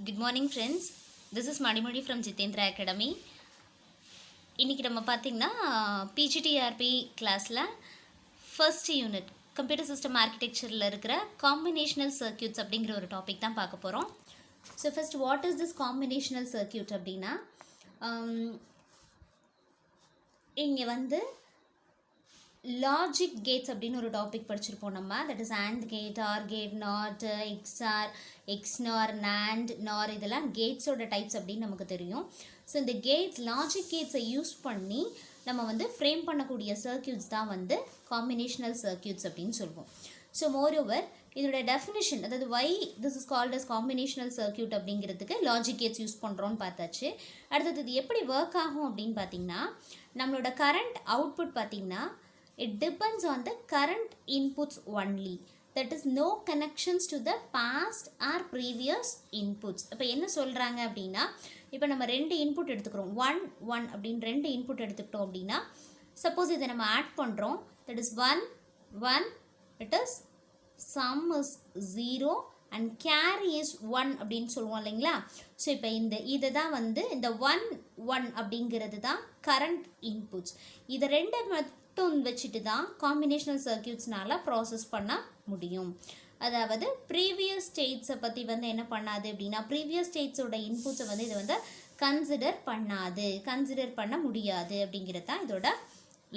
Good morning friends. This is Madimudi from Jitendra Academy. இன்னைக்கு நம்ம பார்த்தீங்கன்னா PGTRP கிளாஸில் ஃபர்ஸ்ட் யூனிட் கம்ப்யூட்டர் சிஸ்டம் ஆர்கிடெக்சரில் இருக்கிற காம்பினேஷனல் சர்க்யூட்ஸ் அப்படிங்கிற ஒரு டாபிக் தான் பார்க்க போகிறோம். So first what is this combinational circuit அப்படின்னா இங்கே வந்து லாஜிக் கேட்ஸ் அப்படின்னு ஒரு டாபிக் படிச்சிருப்போம் நம்ம. That is AND gate, OR gate, NOT, XOR, XNOR, NAND, NOR, இதெல்லாம் கேட்ஸோட டைப்ஸ் அப்படின்னு நமக்கு தெரியும். ஸோ இந்த கேட்ஸ், லாஜிக் கேட்ஸை யூஸ் பண்ணி நம்ம வந்து ஃப்ரேம் பண்ணக்கூடிய சர்க்யூட்ஸ் தான் வந்து காம்பினேஷனல் சர்க்யூட்ஸ் அப்படின்னு சொல்லுவோம். ஸோ மோரோவர் இதோட டெஃபினிஷன், அதாவது why this is called as combinational circuit அப்படிங்கிறதுக்கு லாஜிக் கேட்ஸ் யூஸ் பண்ணுறோன்னு பார்த்தாச்சு. அடுத்தது இது எப்படி ஒர்க் ஆகும் அப்படின்னு பார்த்தீங்கன்னா, நம்மளோட கரண்ட் அவுட்புட் பார்த்திங்கன்னா it depends on the current inputs only. That is no connections to the past or previous inputs. இப்போ என்ன சொல்கிறாங்க அப்படின்னா, இப்போ நம்ம ரெண்டு இன்புட் எடுத்துக்கிறோம், 1 1 அப்படின்னு ரெண்டு இன்புட் எடுத்துக்கிட்டோம் அப்படின்னா, சப்போஸ் இதை நம்ம ஆட் பண்ணுறோம், that is 1 1, it is sum is 0 and carry is 1 அப்படின்னு சொல்லுவோம் இல்லைங்களா. ஸோ இப்போ இதை தான் வந்து இந்த 1 1 அப்படிங்கிறது தான் கரண்ட் இன்புட்ஸ். இதை ரெண்டு மட்டும் வச்சுட்டு தான் காம்பினேஷனல் சர்க்யூட்ஸ்னால ப்ராசஸ் பண்ண முடியும். அதாவது ப்ரீவியஸ் ஸ்டேட்ஸை பற்றி வந்து என்ன பண்ணாது அப்படின்னா, ப்ரீவியஸ் ஸ்டேட்ஸோட இன்புட்ஸை வந்து இது வந்து கன்சிடர் பண்ண முடியாது அப்படிங்கிறது தான் இதோட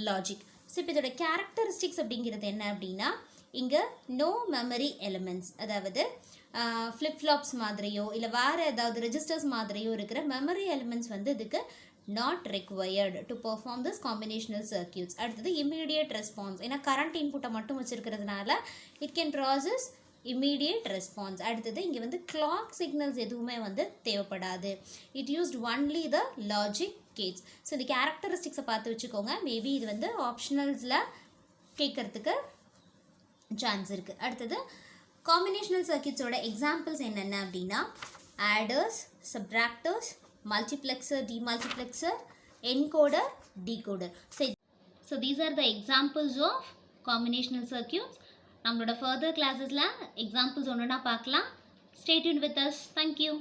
லாஜிக். ஸோ இப்போ இதோட கேரக்டரிஸ்டிக்ஸ் அப்படிங்கிறது என்ன அப்படின்னா, இங்கே நோ மெமரி எலிமெண்ட்ஸ், அதாவது ஃப்ளிப் ஃப்ளாப்ஸ் மாதிரியோ இல்லை வேறு ஏதாவது ரெஜிஸ்டர்ஸ் மாதிரியோ இருக்கிற மெமரி எலிமெண்ட்ஸ் வந்து இதுக்கு not required to perform this combinational circuits. அடுத்தது immediate response, ஏன்னா கரண்ட் இன்புட்டை மட்டும் வச்சுருக்கிறதுனால it can process immediate response. அடுத்தது இங்கே வந்து கிளாக் சிக்னல்ஸ் எதுவுமே வந்து தேவைப்படாது. it used only the logic gates. So இந்த கேரக்டரிஸ்டிக்ஸை பார்த்து வச்சுக்கோங்க. மேபி இது வந்து ஆப்ஷனல்ஸில் கேட்குறதுக்கு சான்ஸ் இருக்குது. அடுத்தது காம்பினேஷனல் சர்க்யூட்ஸோட எக்ஸாம்பிள்ஸ் என்னென்ன அப்படின்னா, orders, சப்ட்ராக்டர்ஸ், multiplexer, demultiplexer, encoder, decoder. So these are the examples of combinational circuits. நம்மளோட further classes ல examples ஒன்றுனா பார்க்கலாம். Stay tuned with us. Thank you.